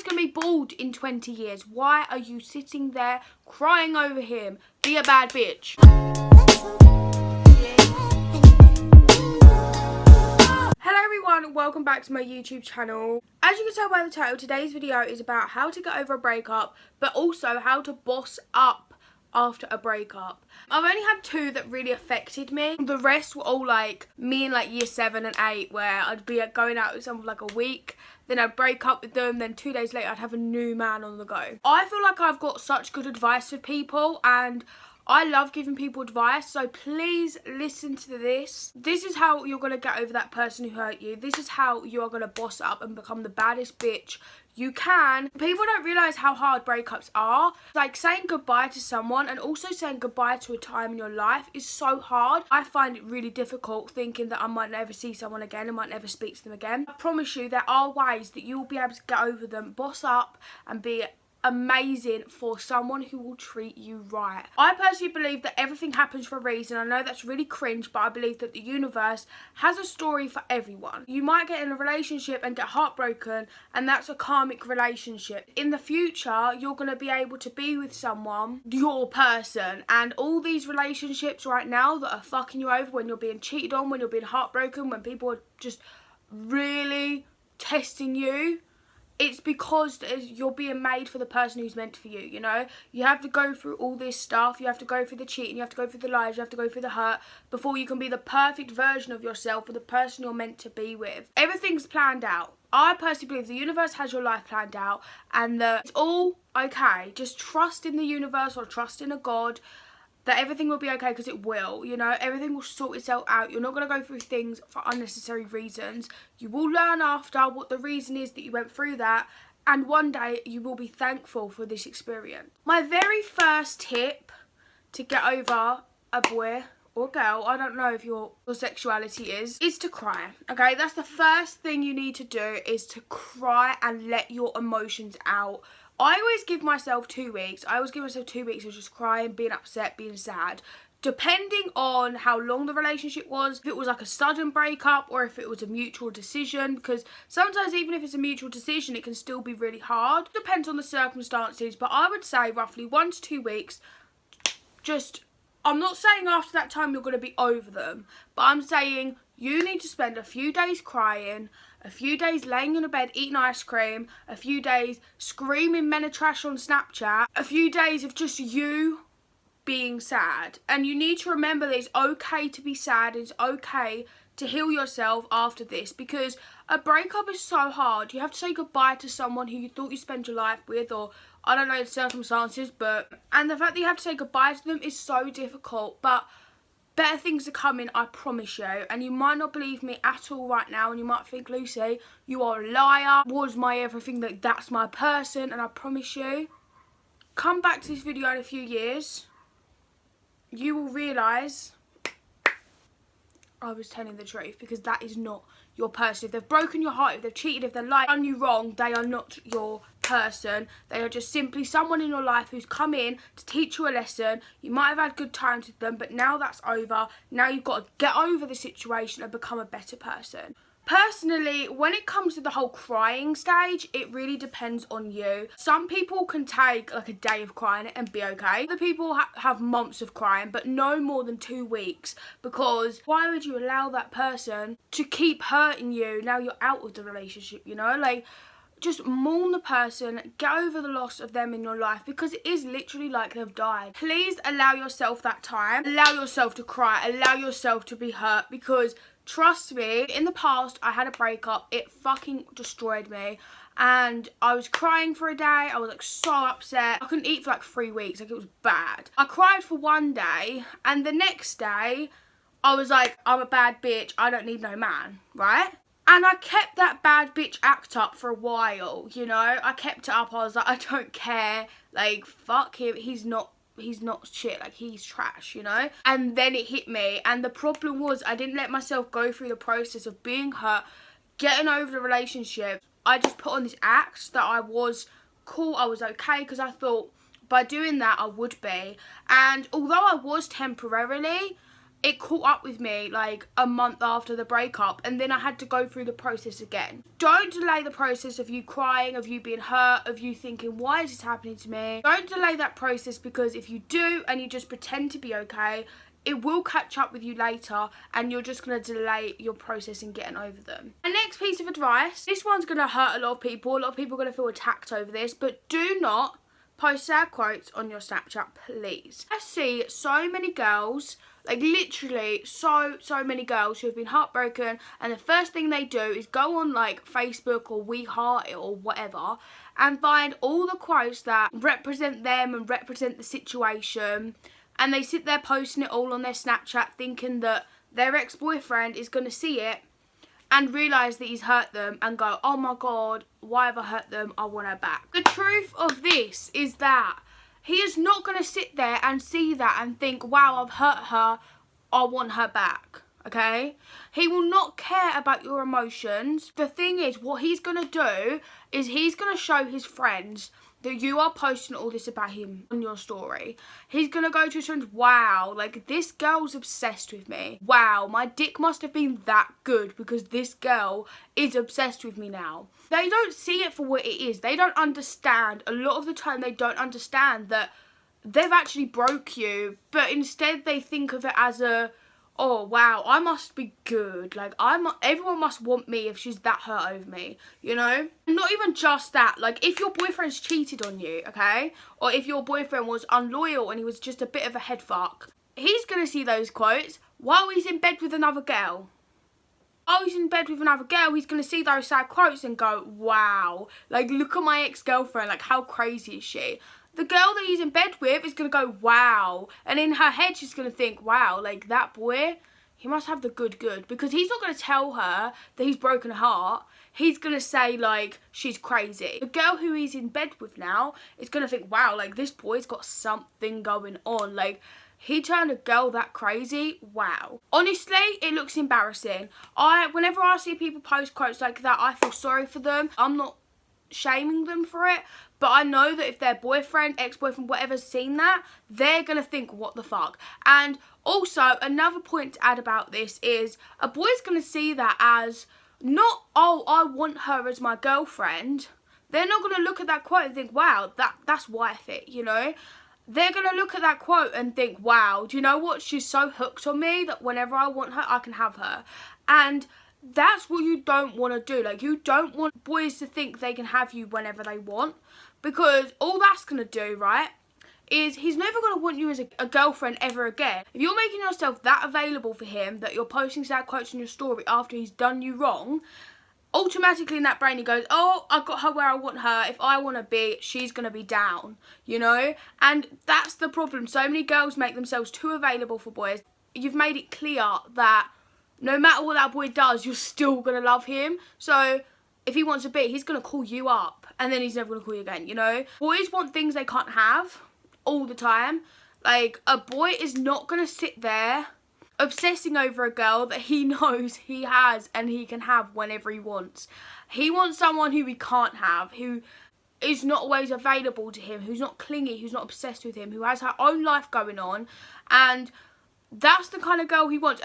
always going to be bald in 20 years. Why are you sitting there crying over him? Be a bad bitch. Hello everyone, welcome back to my YouTube channel. As you can tell by the title, today's video is about how to get over a breakup, but also how to boss up after a breakup. I've only had two that really affected me. The rest were all like me in like year 7 and 8, where I'd be going out with someone for like a week, then I'd break up with them, then 2 days later I'd have a new man on the go. I feel like I've got such good advice for people, and I love giving people advice, so please listen to this. This is how you're going to get over that person who hurt you. This is how you are going to boss up and become the baddest bitch you can. People don't realise how hard breakups are. Like, saying goodbye to someone and also saying goodbye to a time in your life is so hard. I find it really difficult thinking that I might never see someone again and might never speak to them again. I promise you there are ways that you will be able to get over them, boss up and be amazing for someone who will treat you right. I personally believe that everything happens for a reason. I know that's really cringe, but I believe that the universe has a story for everyone. You might get in a relationship and get heartbroken, and that's a karmic relationship. In the future, you're going to be able to be with someone, your person, and all these relationships right now that are fucking you over, when you're being cheated on, when you're being heartbroken, when people are just really testing you, it's because you're being made for the person who's meant for you, you know? You have to go through all this stuff. You have to go through the cheating. You have to go through the lies. You have to go through the hurt before you can be the perfect version of yourself for the person you're meant to be with. Everything's planned out. I personally believe the universe has your life planned out and that it's all okay. Just trust in the universe or trust in a God that everything will be okay, because it will, you know, everything will sort itself out. You're not going to go through things for unnecessary reasons. You will learn after what the reason is that you went through that, and one day you will be thankful for this experience. My very first tip to get over a boy or girl, I don't know if your sexuality is to cry, okay? That's the first thing you need to do, is to cry and let your emotions out. I always give myself 2 weeks. I always give myself 2 weeks of just crying, being upset, being sad. Depending on how long the relationship was, if it was like a sudden breakup or if it was a mutual decision, because sometimes even if it's a mutual decision, it can still be really hard. Depends on the circumstances, but I would say roughly 1 to 2 weeks. Just, I'm not saying after that time you're going to be over them, but I'm saying you need to spend a few days crying, a few days laying in a bed eating ice cream, a few days screaming men are trash on Snapchat, a few days of just you being sad. And you need to remember that it's okay to be sad, it's okay to heal yourself after this, because a breakup is so hard. You have to say goodbye to someone who you thought you spent your life with, or I don't know the circumstances, and the fact that you have to say goodbye to them is so difficult, but better things are coming, I promise you. And you might not believe me at all right now, and you might think, Lucy, you are a liar, was my everything, that's my person. And I promise you, come back to this video in a few years, you will realise I was telling the truth, because that is not your person. If they've broken your heart, if they've cheated, if they've lied, done you wrong, they are not your person. They are just simply someone in your life who's come in to teach you a lesson. You might have had good times with them, but now that's over. Now you've got to get over the situation and become a better person. Personally, when it comes to the whole crying stage, it really depends on you. Some people can take like a day of crying and be okay. Other people have months of crying, but no more than 2 weeks, because why would you allow that person to keep hurting you now you're out of the relationship, you know? Like, just mourn the person, get over the loss of them in your life, because it is literally like they've died. Please allow yourself that time. Allow yourself to cry. Allow yourself to be hurt, because trust me, in the past, I had a breakup. It fucking destroyed me. And I was crying for a day. I was like so upset. I couldn't eat for like 3 weeks. Like, it was bad. I cried for 1 day, and the next day, I was like, I'm a bad bitch. I don't need no man, right? And I kept that bad bitch act up for a while, you know? I kept it up. I was like, I don't care. Like, fuck him. He's not shit. Like, he's trash, you know? And then it hit me. And the problem was, I didn't let myself go through the process of being hurt, getting over the relationship. I just put on this act that I was cool, I was okay, because I thought by doing that I would be. And although I was temporarily, it caught up with me like a month after the breakup, and then I had to go through the process again. Don't delay the process of you crying, of you being hurt, of you thinking, why is this happening to me? Don't delay that process, because if you do and you just pretend to be okay, it will catch up with you later, and you're just going to delay your process in getting over them. And next piece of advice, this one's going to hurt a lot of people. A lot of people are going to feel attacked over this, but do not post sad quotes on your Snapchat, please. I see so many girls, like literally so many girls who have been heartbroken, and the first thing they do is go on like Facebook or We Heart It or whatever and find all the quotes that represent them and represent the situation, and they sit there posting it all on their Snapchat thinking that their ex-boyfriend is going to see it and realise that he's hurt them and go, oh my god, why have I hurt them? I want her back. The truth of this is that he is not going to sit there and see that and think, wow, I've hurt her, I want her back, okay? He will not care about your emotions. The thing is, what he's going to do is he's going to show his friends that you are posting all this about him on your story. He's going to go to his friends, wow, like this girl's obsessed with me. Wow, my dick must have been that good because this girl is obsessed with me now. They don't see it for what it is. They don't understand. A lot of the time they don't understand that they've actually broke you, but instead they think of it as a, oh wow, I must be good, like everyone must want me if she's that hurt over me, you know? Not even just that, like if your boyfriend's cheated on you, okay, or if your boyfriend was unloyal and he was just a bit of a head fuck, he's gonna see those quotes while he's in bed with another girl. While he's in bed with another girl, he's gonna see those sad quotes and go, wow, like look at my ex-girlfriend, like how crazy is she? The girl that he's in bed with is going to go, wow. And in her head, she's going to think, wow, like that boy, he must have the good. Because he's not going to tell her that he's broken her heart. He's going to say, like, she's crazy. The girl who he's in bed with now is going to think, wow, like this boy's got something going on. Like, he turned a girl that crazy. Wow. Honestly, it looks embarrassing. Whenever I see people post quotes like that, I feel sorry for them. I'm not shaming them for it, but I know that if their boyfriend, ex-boyfriend, whatever's seen that, they're gonna think, what the fuck? And also, another point to add about this is a boy's gonna see that as not, oh, I want her as my girlfriend. They're not gonna look at that quote and think, wow, that's worth it, you know? They're gonna look at that quote and think, wow, do you know what? She's so hooked on me that whenever I want her, I can have her. And that's what you don't want to do. Like, you don't want boys to think they can have you whenever they want, because all that's going to do, right, is he's never going to want you as a girlfriend ever again. If you're making yourself that available for him, that you're posting sad quotes on your story after he's done you wrong, automatically in that brain he goes, oh, I got her where I want her. If I want to be, she's going to be down, you know? And that's the problem. So many girls make themselves too available for boys. You've made it clear that no matter what that boy does, you're still going to love him. So if he wants a beat, he's going to call you up and then he's never going to call you again, you know? Boys want things they can't have all the time. Like, a boy is not going to sit there obsessing over a girl that he knows he has and he can have whenever he wants. He wants someone who he can't have, who is not always available to him, who's not clingy, who's not obsessed with him, who has her own life going on. And that's the kind of girl he wants.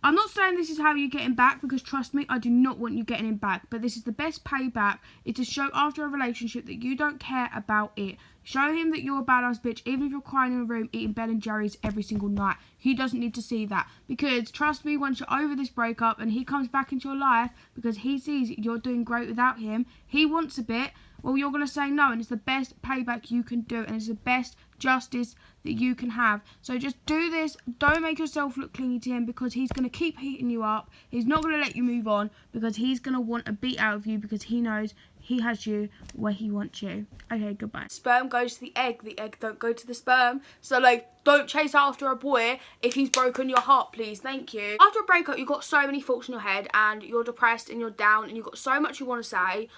I'm not saying this is how you get him back, because trust me, I do not want you getting him back. But this is the best payback, is to show after a relationship that you don't care about it. Show him that you're a badass bitch, even if you're crying in a room eating Ben & Jerry's every single night. He doesn't need to see that. Because trust me, once you're over this breakup and he comes back into your life because he sees you're doing great without him, he wants a bit, well, you're going to say no. And it's the best payback you can do. And it's the best justice that you can have. So just do this. Don't make yourself look clingy to him, because he's going to keep heating you up. He's not going to let you move on, because he's going to want a beat out of you, because he knows he has you where he wants you. Okay, goodbye. Sperm goes to the egg don't go to the sperm. So, like, don't chase after a boy if he's broken your heart, please. Thank you. After a breakup, you've got so many thoughts in your head and you're depressed and you're down and you've got so much you want to say.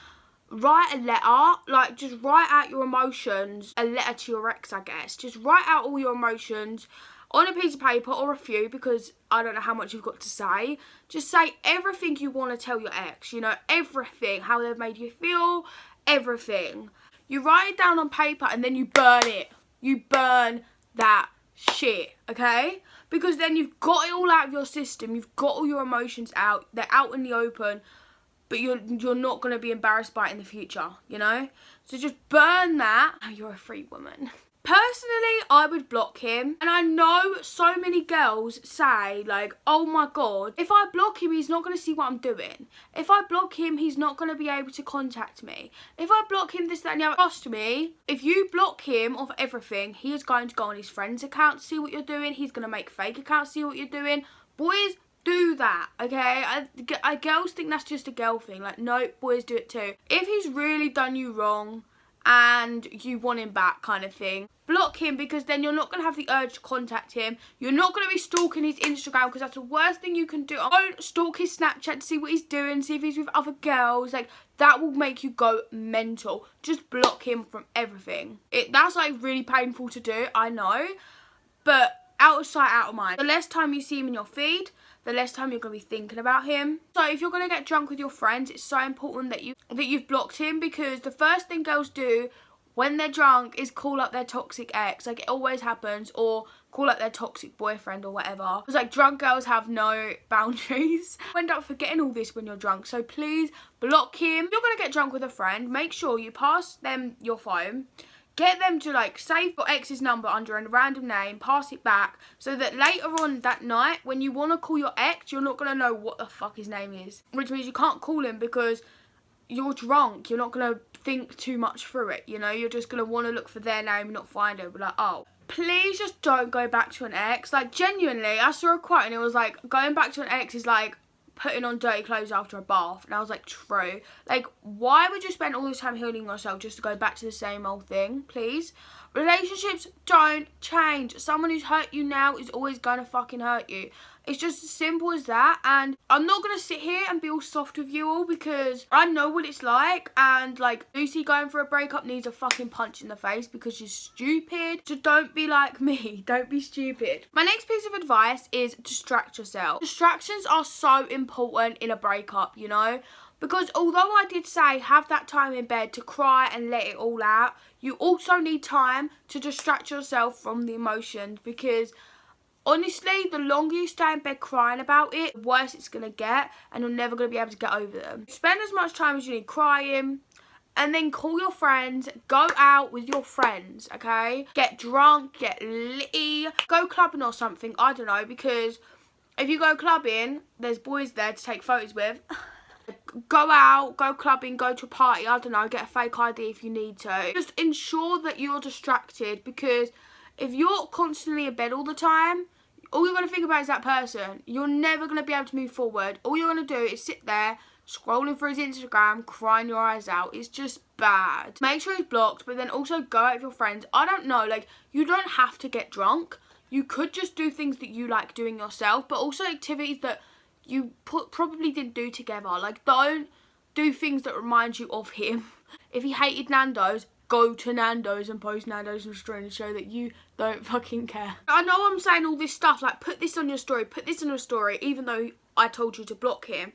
Write a letter, like, just write out your emotions. A letter to your ex, I guess. Just write out all your emotions on a piece of paper, or a few, because I don't know how much you've got to say. Just say everything you want to tell your ex, you know, everything, how they've made you feel, everything. You write it down on paper and then you burn it. You burn that shit, okay? Because then you've got it all out of your system, you've got all your emotions out, they're out in the open, but you're not going to be embarrassed by it in the future, you know? So just burn that. Oh, you're a free woman. Personally, I would block him. And I know so many girls say, like, oh my God, if I block him, he's not going to see what I'm doing. If I block him, he's not going to be able to contact me. If I block him, this, that, and the other. Trust me, if you block him of everything, he is going to go on his friend's account to see what you're doing. He's going to make fake accounts to see what you're doing. Boys, do that, okay? Girls think that's just a girl thing. Like, no, boys do it too. If he's really done you wrong and you want him back kind of thing, block him, because then you're not going to have the urge to contact him. You're not going to be stalking his Instagram, because that's the worst thing you can do. Don't stalk his Snapchat to see what he's doing, see if he's with other girls. Like, that will make you go mental. Just block him from everything. That's like really painful to do, I know, but out of sight, out of mind. The less time you see him in your feed, the less time you're going to be thinking about him. So if you're going to get drunk with your friends, it's so important that you've blocked him, because the first thing girls do when they're drunk is call up their toxic ex. Like, it always happens. Or call up their toxic boyfriend or whatever. It's like, drunk girls have no boundaries. You end up forgetting all this when you're drunk. So please block him. If you're going to get drunk with a friend, make sure you pass them your phone. Get them to, like, save your ex's number under a random name, pass it back, so that later on that night, when you want to call your ex, you're not going to know what the fuck his name is. Which means you can't call him because you're drunk. You're not going to think too much through it, you know? You're just going to want to look for their name and not find it. But like, oh, please just don't go back to an ex. Like, genuinely, I saw a quote and it was like, going back to an ex is like putting on dirty clothes after a bath. And I was like, true. Like, why would you spend all this time healing yourself just to go back to the same old thing? Please. Relationships don't change. Someone who's hurt you now is always gonna fucking hurt you. It's just as simple as that. And I'm not gonna sit here and be all soft with you all, because I know what it's like. And like, Lucy going for a breakup needs a fucking punch in the face because she's stupid. So don't be like me. Don't be stupid. My next piece of advice is distract yourself. Distractions are so important in a breakup, you know? Because although I did say have that time in bed to cry and let it all out, you also need time to distract yourself from the emotions, because honestly, the longer you stay in bed crying about it, the worse it's going to get, and you're never going to be able to get over them. Spend as much time as you need crying, and then call your friends, go out with your friends, okay? Get drunk, get litty, go clubbing or something, I don't know, because if you go clubbing, there's boys there to take photos with. Go out, go clubbing, go to a party, I don't know, get a fake ID if you need to. Just ensure that you're distracted, because if you're constantly in bed all the time, all you're going to think about is that person. You're never going to be able to move forward. All you're going to do is sit there, scrolling through his Instagram, crying your eyes out. It's just bad. Make sure he's blocked, but then also go out with your friends. I don't know, like, you don't have to get drunk. You could just do things that you like doing yourself, but also activities that you probably didn't do together. Like, don't do things that remind you of him. If he hated Nando's, go to Nando's and post Nando's on story and show that you don't fucking care. I know I'm saying all this stuff, like, put this on your story, put this on your story, even though I told you to block him.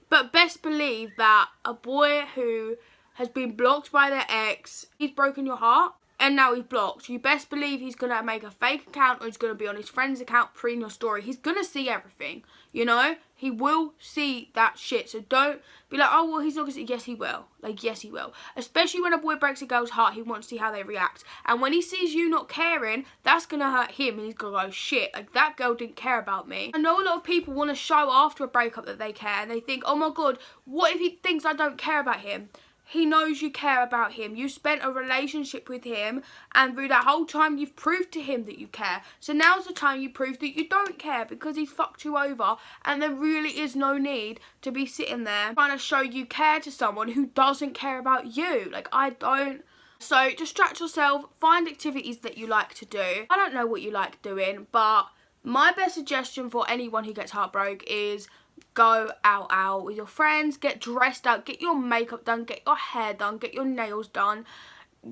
But best believe that a boy who has been blocked by their ex, he's broken your heart, and now he's blocked. You best believe he's going to make a fake account, or he's going to be on his friend's account pre your story. He's going to see everything, you know? He will see that shit. So don't be like, oh, well, he's not going to see. Yes, he will. Like, yes, he will. Especially when a boy breaks a girl's heart, he wants to see how they react. And when he sees you not caring, that's going to hurt him. And he's going to go, shit, like, that girl didn't care about me. I know a lot of people want to show after a breakup that they care. And they think, oh, my God, what if he thinks I don't care about him? He knows you care about him. You spent a relationship with him, and through that whole time you've proved to him that you care. So now's the time you prove that you don't care, because he's fucked you over, and there really is no need to be sitting there trying to show you care to someone who doesn't care about you. Like, I don't. So distract yourself, find activities that you like to do. I don't know what you like doing, but my best suggestion for anyone who gets heartbroken is go out with your friends, get dressed up, get your makeup done, get your hair done, get your nails done,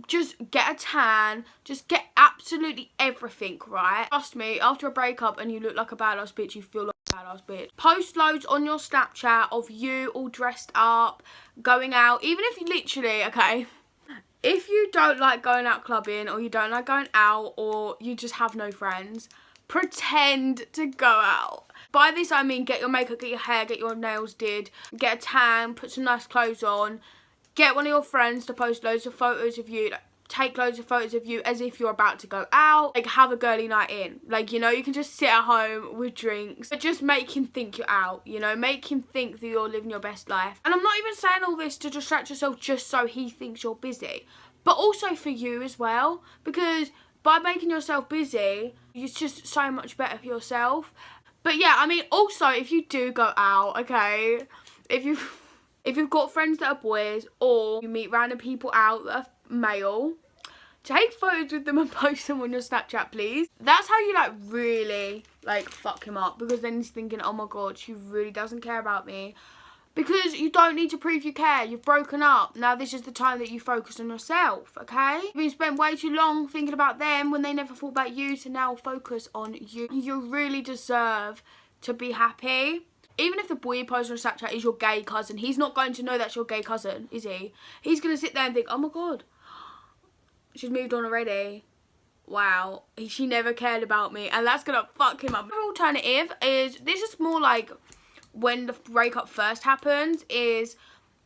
just get a tan, just get absolutely everything, right? Trust me, after a breakup and you look like a badass bitch, you feel like a badass bitch. Post loads on your Snapchat of you all dressed up, going out, even if you literally, okay, if you don't like going out clubbing, or you don't like going out, or you just have no friends, pretend to go out. By this I mean get your makeup, get your hair, get your nails did, get a tan, put some nice clothes on, get one of your friends to post loads of photos of you, like, take loads of photos of you as if you're about to go out, like have a girly night in. Like, you know, you can just sit at home with drinks, but just make him think you're out, you know, make him think that you're living your best life. And I'm not even saying all this to distract yourself just so he thinks you're busy, but also for you as well, because by making yourself busy, it's just so much better for yourself. But yeah, I mean, also, if you do go out, okay, if you've got friends that are boys, or you meet random people out that are male, take photos with them and post them on your Snapchat, please. That's how you, like, really, like, fuck him up, because then he's thinking, oh my god, she really doesn't care about me. Because you don't need to prove you care. You've broken up. Now this is the time that you focus on yourself, okay? You've spent way too long thinking about them when they never thought about you, so now focus on you. You really deserve to be happy. Even if the boy you post on Snapchat is your gay cousin, he's not going to know that's your gay cousin, is he? He's going to sit there and think, oh my god, she's moved on already. Wow, she never cared about me. And that's going to fuck him up. Another alternative is, this is more like when the breakup first happens, is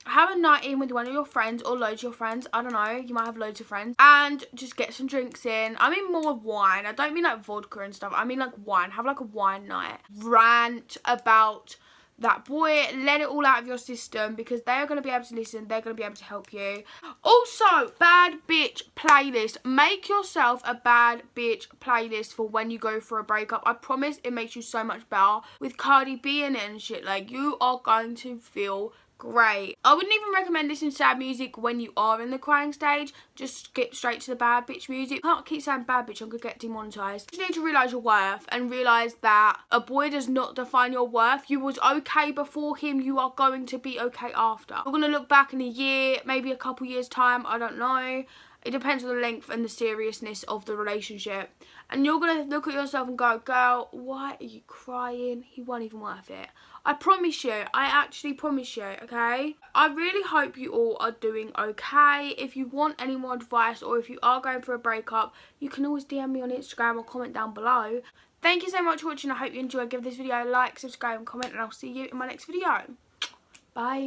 have a night in with one of your friends or loads of your friends. I don't know, you might have loads of friends, and just get some drinks in. I mean more wine. I don't mean like vodka and stuff. I mean like wine. Have like a wine night. Rant about that boy, let it all out of your system, because they are going to be able to listen, they're going to be able to help you. Also, bad bitch playlist. Make yourself a bad bitch playlist for when you go for a breakup. I promise it makes you so much better. With Cardi B in it and shit, like, you are going to feel great. I wouldn't even recommend listening to sad music when you are in the crying stage. Just skip straight to the bad bitch music. Can't keep saying bad bitch, I'm gonna get demonetized. You need to realise your worth and realise that a boy does not define your worth. You was okay before him, you are going to be okay after. You're gonna look back in a year, maybe a couple years time, I don't know. It depends on the length and the seriousness of the relationship. And you're going to look at yourself and go, girl, why are you crying? He wasn't even worth it. I promise you. I actually promise you, okay? I really hope you all are doing okay. If you want any more advice, or if you are going for a breakup, you can always DM me on Instagram or comment down below. Thank you so much for watching. I hope you enjoyed. Give this video a like, subscribe and comment, and I'll see you in my next video. Bye.